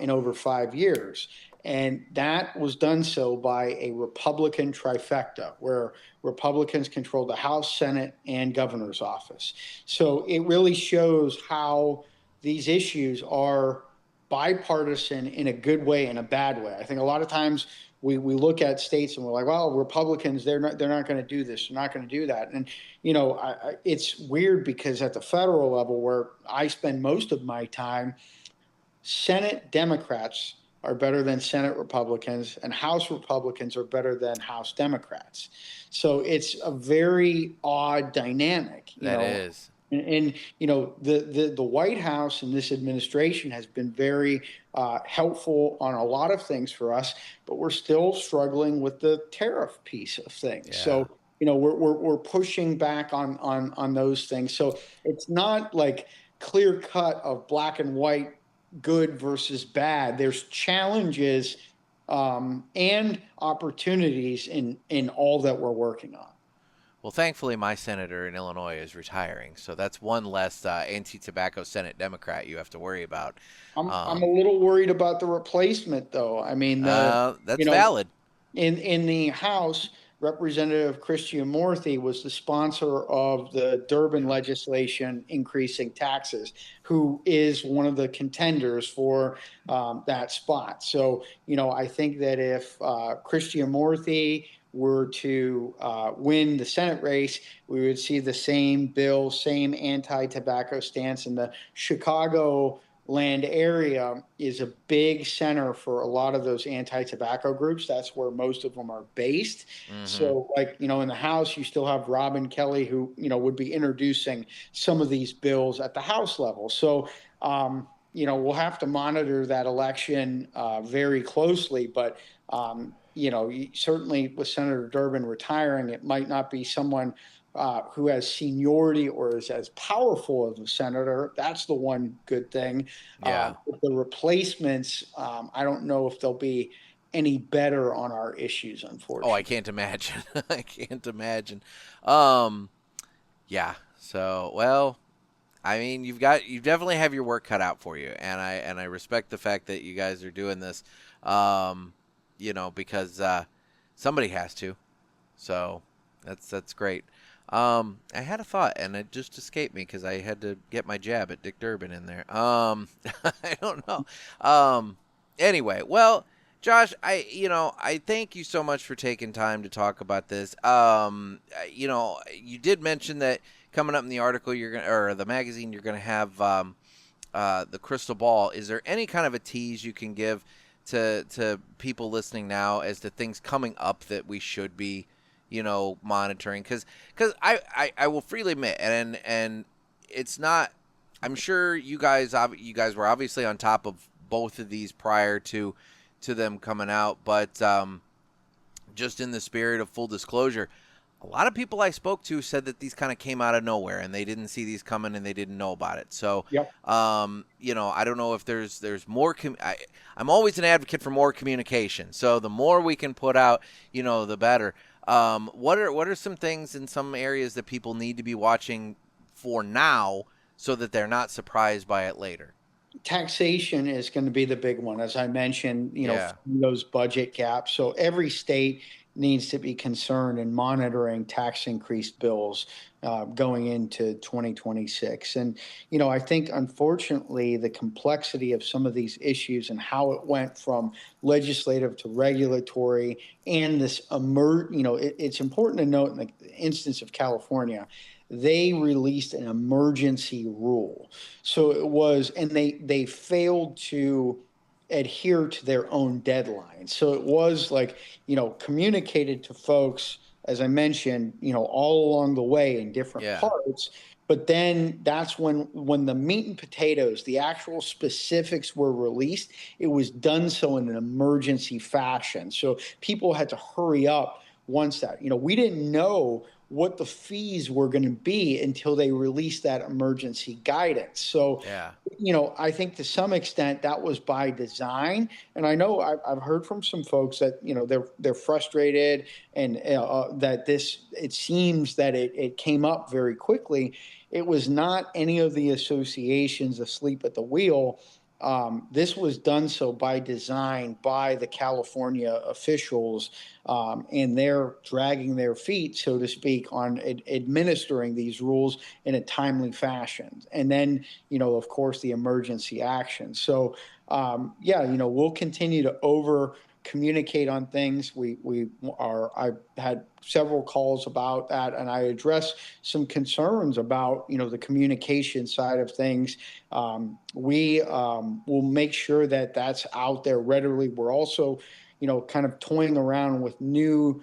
in over 5 years. And that was done so by a Republican trifecta, where Republicans control the House, Senate, and governor's office. So it really shows how these issues are bipartisan in a good way and a bad way. I think a lot of times we look at states and we're like, well, Republicans, they're not going to do this, they're not going to do that. And it's weird because at the federal level, where I spend most of my time, Senate Democrats are better than Senate Republicans, and House Republicans are better than House Democrats. So it's a very odd dynamic. That is. And the White House and this administration has been very helpful on a lot of things for us, but we're still struggling with the tariff piece of things. Yeah. So we're pushing back on those things. So it's not like clear cut of black and white, good versus bad. There's challenges and opportunities in all that we're working on. Well, thankfully, my senator in Illinois is retiring, so that's one less anti-tobacco Senate Democrat you have to worry about. I'm a little worried about the replacement, though. I mean, that's valid. In the House, Representative Krishnamurthy was the sponsor of the Durbin legislation increasing taxes, who is one of the contenders for that spot. So, I think that if Krishnamurthy were to win the Senate race, we would see the same bill, same anti-tobacco stance. And the Chicago land area is a big center for a lot of those anti-tobacco groups. That's where most of them are based. Mm-hmm. So in the House, you still have Robin Kelly, who, would be introducing some of these bills at the House level. So, we'll have to monitor that election very closely, but certainly with Senator Durbin retiring, it might not be someone who has seniority or is as powerful as a senator. That's the one good thing. Yeah. The replacements, I don't know if they'll be any better on our issues, unfortunately. Oh, I can't imagine. I can't imagine. Yeah. So, well, I mean, you definitely have your work cut out for you, and I respect the fact that you guys are doing this. Because somebody has to. So that's great. I had a thought, and it just escaped me because I had to get my jab at Dick Durbin in there. I don't know. Anyway, well, Josh, I thank you so much for taking time to talk about this. You did mention that coming up in the article or the magazine, you're gonna have the crystal ball. Is there any kind of a tease you can give to people listening now as to things coming up that we should be, monitoring? Because I will freely admit, and it's not. I'm sure you guys were obviously on top of both of these prior to them coming out, but just in the spirit of full disclosure, a lot of people I spoke to said that these kind of came out of nowhere and they didn't see these coming and they didn't know about it. So, yep. I don't know if there's more. I'm always an advocate for more communication. So the more we can put out, the better. What are some things in some areas that people need to be watching for now so that they're not surprised by it later? Taxation is going to be the big one, as I mentioned, those budget gaps. So every state needs to be concerned in monitoring tax increase bills going into 2026. And, I think, unfortunately, the complexity of some of these issues and how it went from legislative to regulatory and this it's important to note in the instance of California, they released an emergency rule. So it was, and they failed to adhere to their own deadline. So it was communicated to folks, as I mentioned, all along the way in different parts. But then that's when the meat and potatoes, the actual specifics were released, it was done so in an emergency fashion. So people had to hurry up once that, we didn't know what the fees were going to be until they released that emergency guidance. So, Yeah. I think to some extent that was by design. And I know I've heard from some folks that, they're frustrated, and that it seems that it came up very quickly. It was not any of the associations asleep at the wheel. This was done so by design by the California officials, and they're dragging their feet, so to speak, on administering these rules in a timely fashion. And then, of course, the emergency action. So, we'll continue to communicate on things. I've had several calls about that, and I address some concerns about, the communication side of things. We will make sure that that's out there readily. We're also, kind of toying around with new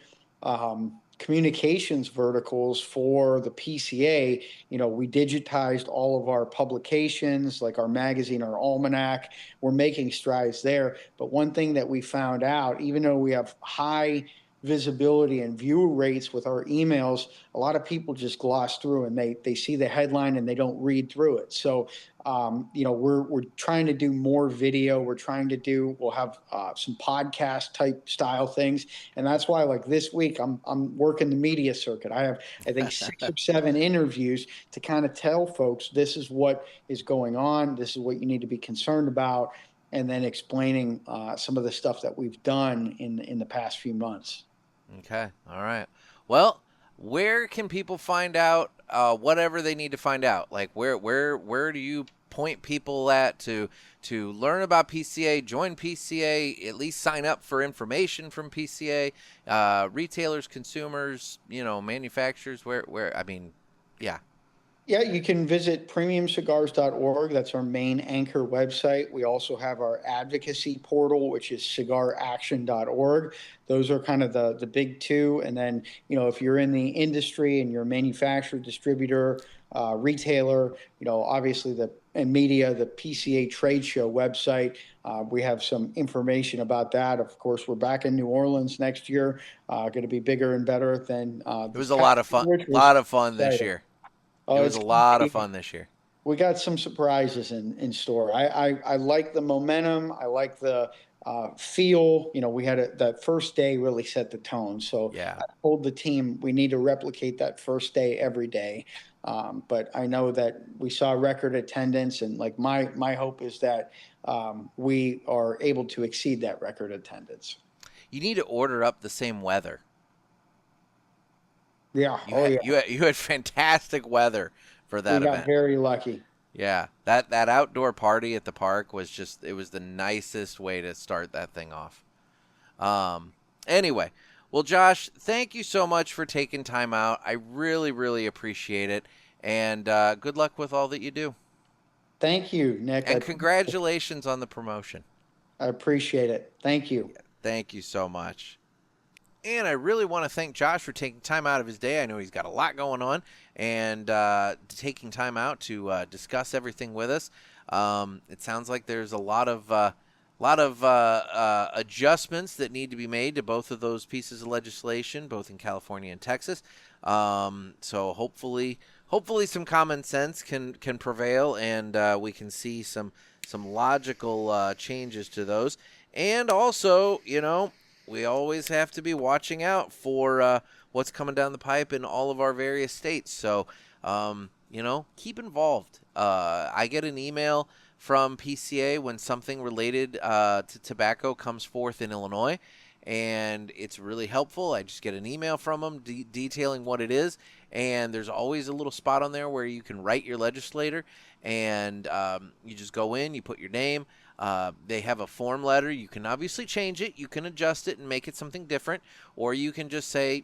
communications verticals for the PCA. We digitized all of our publications, like our magazine, our almanac. We're making strides there. But one thing that we found out, even though we have high visibility and view rates with our emails, a lot of people just gloss through, and they see the headline and they don't read through it. So, we're trying to do more video. We'll have some podcast type style things. And that's why, like this week, I'm working the media circuit. I have, I think, 6 or 7 interviews to kind of tell folks this is what is going on. This is what you need to be concerned about. And then explaining some of the stuff that we've done in the past few months. Okay. All right. Well, where can people find out whatever they need to find out? Like where do you point people at to learn about PCA, join PCA, at least sign up for information from PCA, retailers, consumers, manufacturers, yeah. Yeah, you can visit premiumcigars.org. That's our main anchor website. We also have our advocacy portal, which is cigaraction.org. Those are kind of the big two. And then, if you're in the industry and you're a manufacturer, distributor, retailer, obviously and media, the PCA trade show website, we have some information about that. Of course, we're back in New Orleans next year, going to be bigger and better than it was a lot of fun. This year. It was a lot of fun this year. We got some surprises in store. I like the momentum. I like the feel. We had that first day really set the tone. So yeah. I told the team we need to replicate that first day every day. But I know that we saw record attendance, and like my hope is that we are able to exceed that record attendance. You need to order up the same weather. Yeah. You had fantastic weather for that event. We got very lucky. Yeah. That outdoor party at the park was it was the nicest way to start that thing off. Anyway, well, Josh, thank you so much for taking time out. I really, really appreciate it. And good luck with all that you do. Thank you, Nick. And congratulations on the promotion. I appreciate it. Thank you. Yeah, thank you so much. And I really want to thank Josh for taking time out of his day. I know he's got a lot going on, and taking time out to discuss everything with us. It sounds like there's a lot of adjustments that need to be made to both of those pieces of legislation, both in California and Texas. So hopefully some common sense can prevail, and we can see some logical changes to those. And also, we always have to be watching out for what's coming down the pipe in all of our various states. So, keep involved. I get an email from PCA when something related to tobacco comes forth in Illinois, and it's really helpful. I just get an email from them detailing what it is, and there's always a little spot on there where you can write your legislator, and you just go in, you put your name. They have a form letter. You can obviously change it. You can adjust it and make it something different, or you can just say,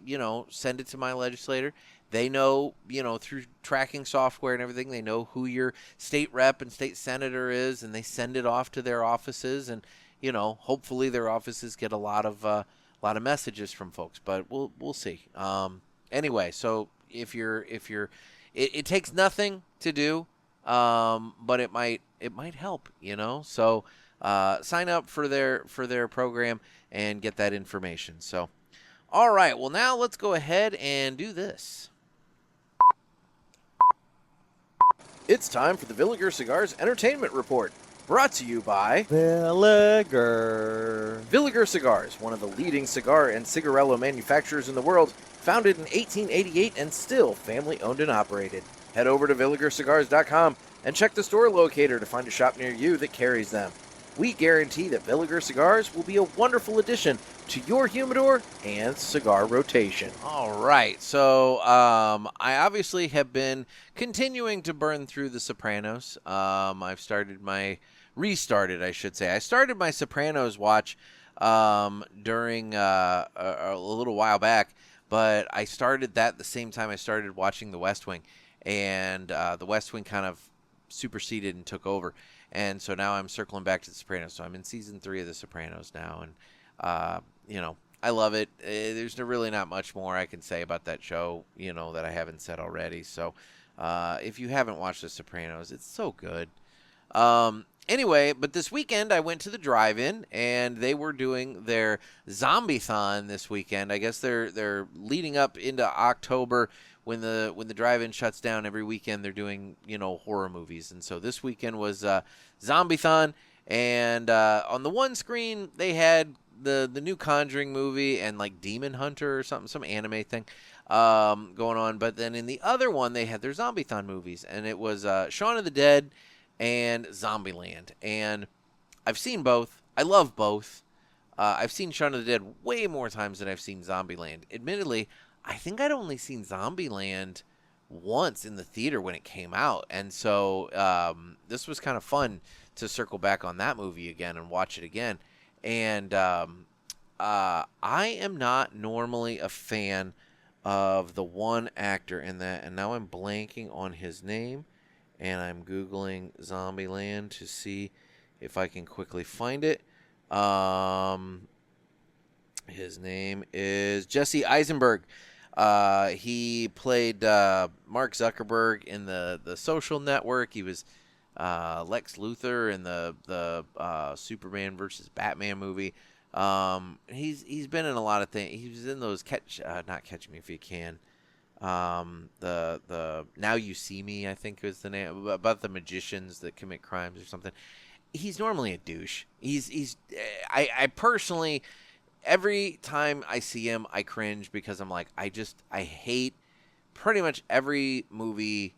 send it to my legislator. They know, through tracking software and everything, they know who your state rep and state senator is, and they send it off to their offices, and hopefully their offices get a lot of messages from folks, but we'll see. Anyway, so if you're it takes nothing to do, but it might help, So sign up for their program and get that information. So, All right, well, now let's go ahead and do this. It's time for the Villiger Cigars Entertainment Report, brought to you by Villiger. Villiger Cigars, one of the leading cigar and cigarello manufacturers in the world, founded in 1888 and still family-owned and operated. Head over to VilligerCigars.com and check the store locator to find a shop near you that carries them. We guarantee that Villiger Cigars will be a wonderful addition to your humidor and cigar rotation. All right, so I obviously have been continuing to burn through The Sopranos. I've restarted, I should say. I started my Sopranos watch during a little while back, but I started that the same time I started watching The West Wing, and The West Wing kind of superseded and took over. And so now I'm circling back to The Sopranos. So I'm in season 3 of The Sopranos now, and I love it. There's really not much more I can say about that show, that I haven't said already. So if you haven't watched The Sopranos, it's so good. Anyway, but this weekend I went to the drive-in, and they were doing their Zombie-thon this weekend. I guess they're leading up into October when the drive-in shuts down every weekend. They're doing horror movies, and so this weekend was Zombie-thon, and on the one screen they had the new Conjuring movie and like Demon Hunter or something, some anime thing going on. But then in the other one they had their Zombie-thon movies, and it was Shaun of the Dead and Zombieland. And I've seen both. I love both. I've seen Shaun of the Dead way more times than I've seen Zombieland. Admittedly, I think I'd only seen Zombieland once in the theater when it came out. And so this was kind of fun to circle back on that movie again and watch it again. And I am not normally a fan of the one actor in that, and now I'm blanking on his name, and I'm Googling Zombieland to see if I can quickly find it. His name is Jesse Eisenberg. He played Mark Zuckerberg in the Social Network. He was Lex Luthor in the Superman versus Batman movie. He's been in a lot of things. He was in those not Catch Me If You Can. The Now You See Me, I think is the name, about the magicians that commit crimes or something. He's normally a douche. I personally, every time I see him, I cringe because I'm like, I hate pretty much every movie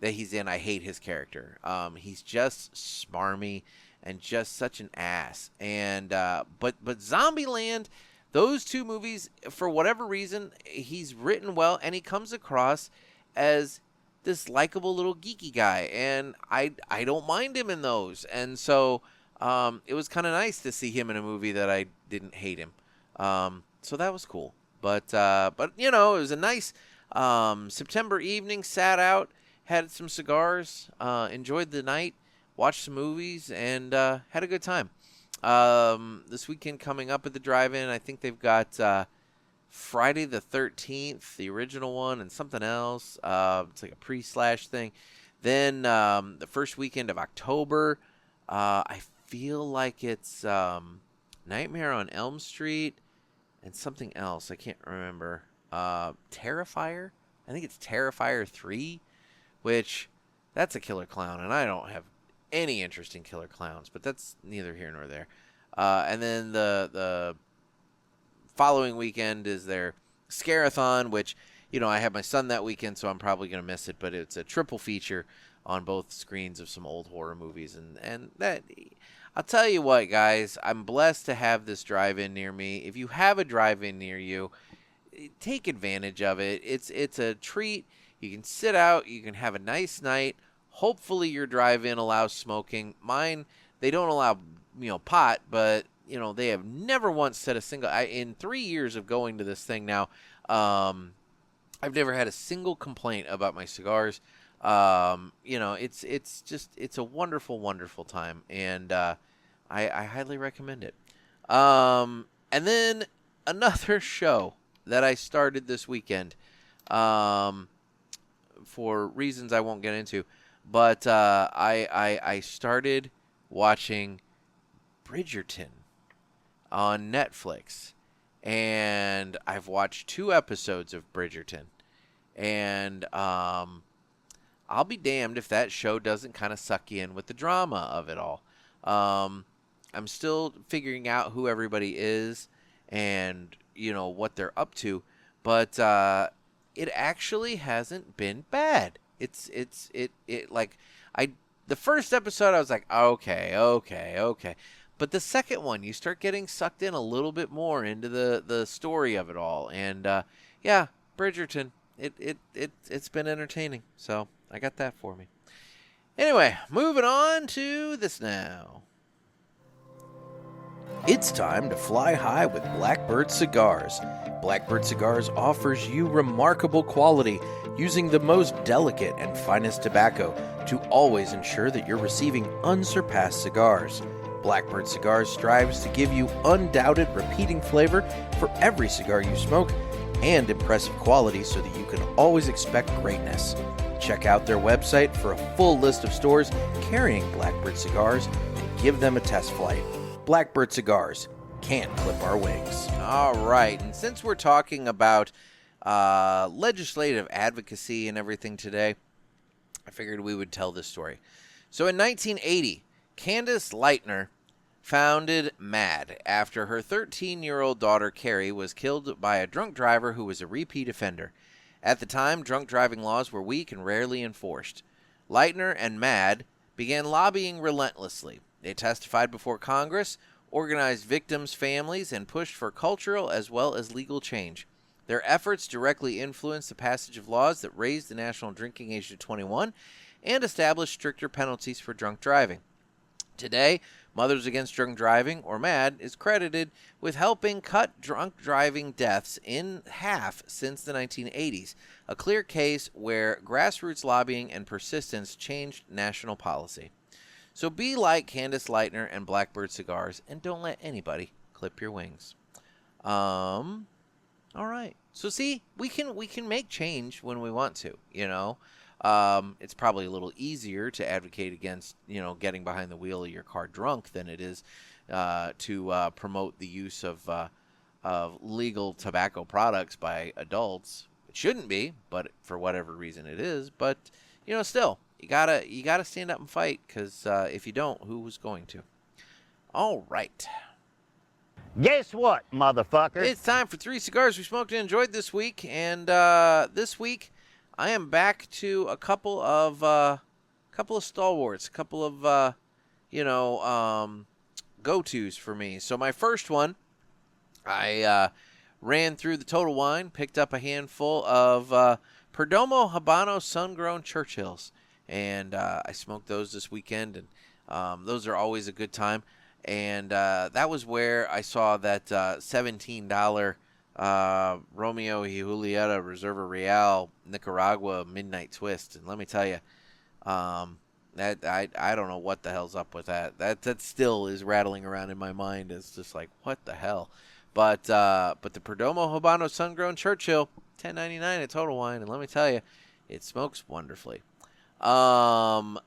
that he's in. I hate his character. He's just smarmy and just such an ass. And but Zombieland, those two movies, for whatever reason, he's written well, and he comes across as this likable little geeky guy, and I don't mind him in those. And so it was kind of nice to see him in a movie that I didn't hate him. So that was cool. But it was a nice September evening. Sat out, had some cigars, enjoyed the night, watched some movies, and had a good time. This weekend coming up at the drive-in, I think they've got Friday the 13th, the original one, and something else. It's like a pre-slash thing. Then the first weekend of October, I feel like it's Nightmare on Elm Street and something else. I can't remember. Terrifier? I think it's Terrifier 3, which that's a killer clown, and I don't have any interest in killer clowns, but that's neither here nor there. And then the following weekend is their Scare-a-thon, which, I have my son that weekend, so I'm probably going to miss it, but it's a triple feature on both screens of some old horror movies. And that, I'll tell you what, guys, I'm blessed to have this drive-in near me. If you have a drive-in near you, take advantage of it. It's a treat. You can sit out. You can have a nice night. Hopefully your drive-in allows smoking. Mine, they don't allow, pot, but, they have never once said a single, in 3 years of going to this thing now, I've never had a single complaint about my cigars. It's a wonderful, wonderful time, and I highly recommend it. And then another show that I started this weekend, for reasons I won't get into, but I started watching Bridgerton on Netflix, and I've watched 2 episodes of Bridgerton, and I'll be damned if that show doesn't kind of suck you in with the drama of it all. I'm still figuring out who everybody is and, what they're up to, but it actually hasn't been bad. The first episode I was like, okay. But the second one, you start getting sucked in a little bit more into the story of it all. And yeah, Bridgerton, it's been entertaining. So I got that for me. Anyway, moving on to this now. It's time to fly high with Blackbird Cigars. Blackbird Cigars offers you remarkable quality using the most delicate and finest tobacco to always ensure that you're receiving unsurpassed cigars. Blackbird Cigars strives to give you undoubted repeating flavor for every cigar you smoke and impressive quality so that you can always expect greatness. Check out their website for a full list of stores carrying Blackbird Cigars and give them a test flight. Blackbird Cigars, can't clip our wings. All right, and since we're talking about legislative advocacy and everything today, I figured we would tell this story. So in 1980, Candace Lightner founded MAD after her 13-year-old daughter Carrie was killed by a drunk driver who was a repeat offender. At the time, drunk driving laws were weak and rarely enforced. Lightner and MAD began lobbying relentlessly. They testified before Congress, organized victims' families, and pushed for cultural as well as legal change. Their efforts directly influenced the passage of laws that raised the national drinking age to 21 and established stricter penalties for drunk driving. Today, Mothers Against Drunk Driving, or MAD, is credited with helping cut drunk driving deaths in half since the 1980s, a clear case where grassroots lobbying and persistence changed national policy. So be like Candace Lightner and Blackbird Cigars, and don't let anybody clip your wings. All right. So see, we can make change when we want to, It's probably a little easier to advocate against, getting behind the wheel of your car drunk than it is to promote the use of legal tobacco products by adults. It shouldn't be, but for whatever reason it is. But, still, you gotta stand up and fight, because if you don't, who's going to? All right. Guess what, motherfucker? It's time for 3 cigars we smoked and enjoyed this week, and this week I am back to a couple of stalwarts, a couple of go-tos for me. So my first one, I ran through the Total Wine, picked up a handful of Perdomo Habano Sun-Grown Churchills, and I smoked those this weekend, and those are always a good time. And that was where I saw that $17 Romeo y Julieta Reserva Real Nicaragua Midnight Twist. And let me tell you, that I don't know what the hell's up with that. That still is rattling around in my mind. It's just like, what the hell? But the Perdomo Habano Sun-Grown Churchill, $10.99 at Total Wine, and let me tell you, it smokes wonderfully. The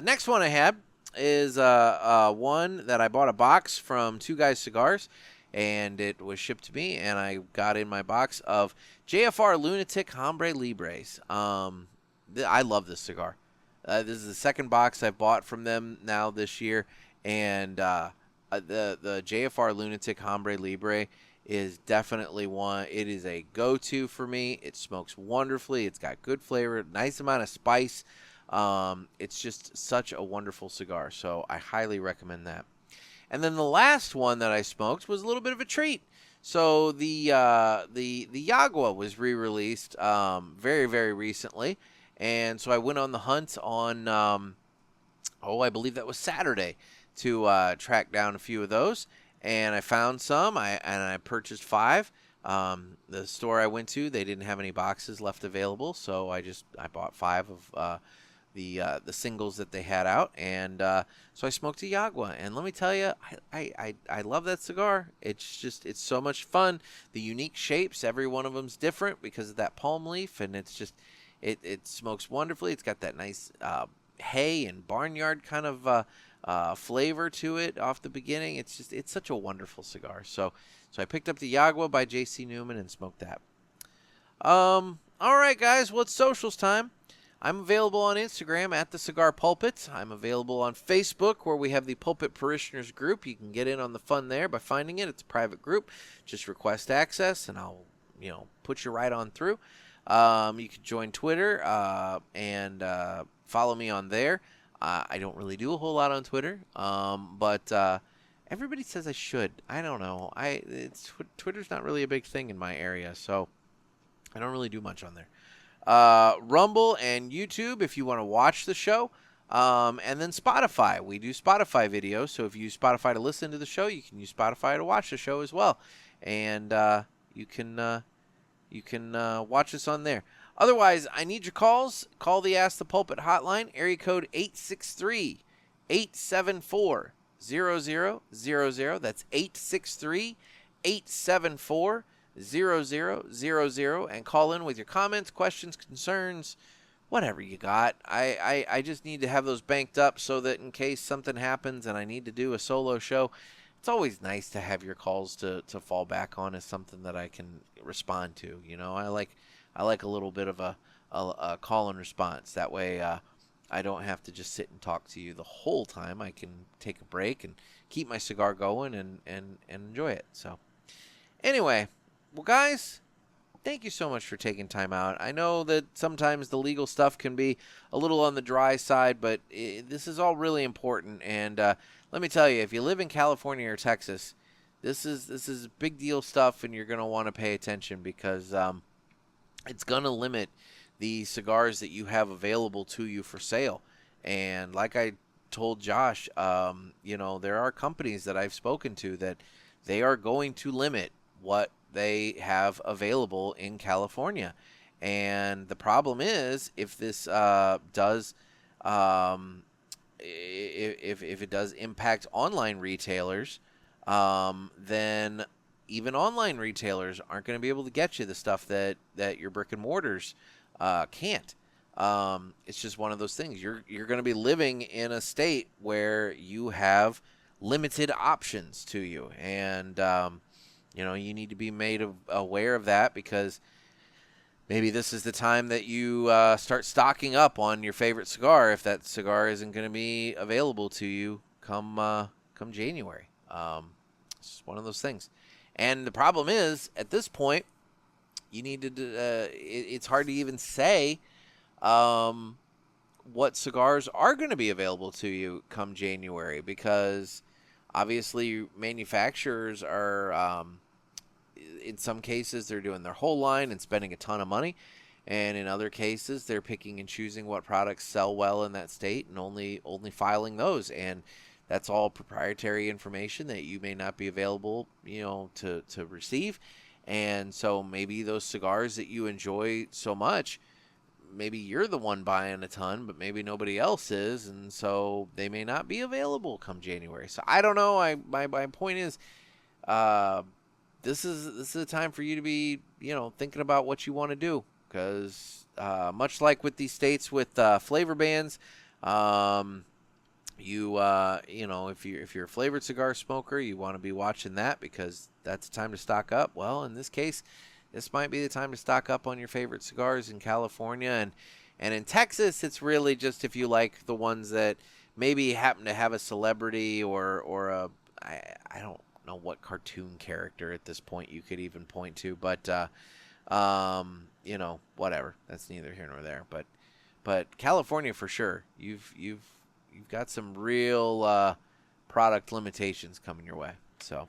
next one I had is one that I bought a box from Two Guys Cigars, and it was shipped to me, and I got in my box of JFR Lunatic Hombre Libres. I love this cigar. This is the second box I've bought from them now this year, and the JFR Lunatic Hombre Libre is definitely one. It is a go-to for me. It smokes wonderfully. It's got good flavor, nice amount of spice. It's just such a wonderful cigar, so I highly recommend that. And then the last one that I smoked was a little bit of a treat. So the Yagua was re-released very, very recently, and so I went on the hunt on I believe that was Saturday to track down a few of those, and I found some. I purchased 5. The store I went to, they didn't have any boxes left available, so I bought 5 of the singles that they had out, and so I smoked a Yagua, and let me tell you, I love that cigar. It's so much fun. The unique shapes, every one of them's different because of that palm leaf, and it's just it smokes wonderfully. It's got that nice hay and barnyard kind of flavor to it off the beginning. It's such a wonderful cigar. So I picked up the Yagua by J.C. Newman and smoked that. All right, guys. Well, it's socials time. I'm available on Instagram at the Cigar Pulpit. I'm available on Facebook, where we have the Pulpit Parishioners group. You can get in on the fun there by finding it. It's a private group. Just request access, and I'll put you right on through. You can join Twitter and follow me on there. I don't really do a whole lot on Twitter, but everybody says I should. I don't know. Twitter's not really a big thing in my area, so I don't really do much on there. Rumble and YouTube if you want to watch the show, and then Spotify. We do Spotify videos, so if you use Spotify to listen to the show, you can use Spotify to watch the show as well, and you can watch us on there. Otherwise, I need your calls. Call the Ask the Pulpit hotline, area code 863-874-0000. That's 863-874-0000. 0000, and call in with your comments, questions, concerns, whatever you got. I just need to have those banked up so that in case something happens and I need to do a solo show, it's always nice to have your calls to fall back on as something that I can respond to. I like a little bit of a call and response. That way I don't have to just sit and talk to you the whole time. I can take a break and keep my cigar going and enjoy it. So anyway, well, guys, thank you so much for taking time out. I know that sometimes the legal stuff can be a little on the dry side, but this is all really important. And let me tell you, if you live in California or Texas, this is big deal stuff, and you're going to want to pay attention because it's going to limit the cigars that you have available to you for sale. And like I told Josh, there are companies that I've spoken to that they are going to limit what they have available in California. And the problem is, if this does if it does impact online retailers, then even online retailers aren't going to be able to get you the stuff that your brick and mortars can't. It's just one of those things. You're going to be living in a state where you have limited options to you, and you need to be made aware of that, because maybe this is the time that you start stocking up on your favorite cigar if that cigar isn't going to be available to you come January. It's just one of those things. And the problem is, at this point, you need to. It's hard to even say what cigars are going to be available to you come January, because obviously manufacturers are. In some cases, they're doing their whole line and spending a ton of money. And in other cases, they're picking and choosing what products sell well in that state and only filing those. And that's all proprietary information that you may not be available, to receive. And so maybe those cigars that you enjoy so much, maybe you're the one buying a ton, but maybe nobody else is. And so they may not be available come January. So I don't know. My point is, this is a time for you to be, thinking about what you want to do, because much like with these states with flavor bans, if you're a flavored cigar smoker, you want to be watching that, because that's the time to stock up. Well, in this case, this might be the time to stock up on your favorite cigars in California, and in Texas, it's really just if you like the ones that maybe happen to have a celebrity or I don't know what cartoon character at this point you could even point to, but whatever, that's neither here nor there. But California, for sure, you've got some real product limitations coming your way. So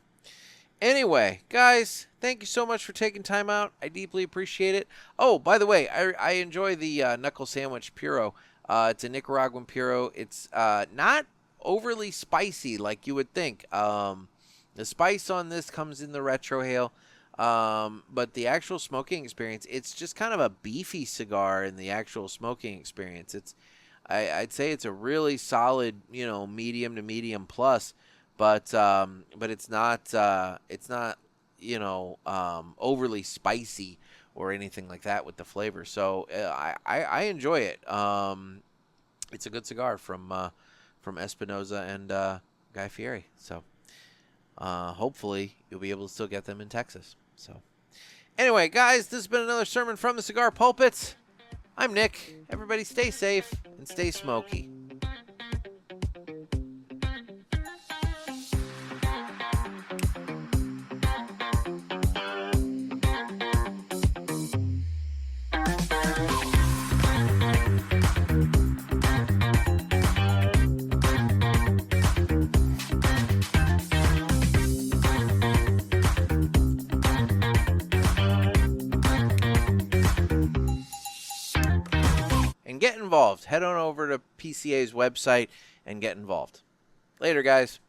anyway, guys, thank you so much for taking time out. I deeply appreciate it. Oh, by the way, I enjoy the knuckle sandwich puro. It's a Nicaraguan puro. It's not overly spicy like you would think. The spice on this comes in the retrohale, but the actual smoking experience, it's just kind of a beefy cigar in the actual smoking experience. I'd say it's a really solid, medium to medium plus, but it's not overly spicy or anything like that with the flavor. So I enjoy it. it's a good cigar from Espinosa and Guy Fieri. So hopefully you'll be able to still get them in Texas. So anyway, guys, this has been another sermon from the Cigar Pulpit. I'm Nick. Everybody stay safe and stay smoky. And get involved. Head on over to PCA's website and get involved. Later, guys.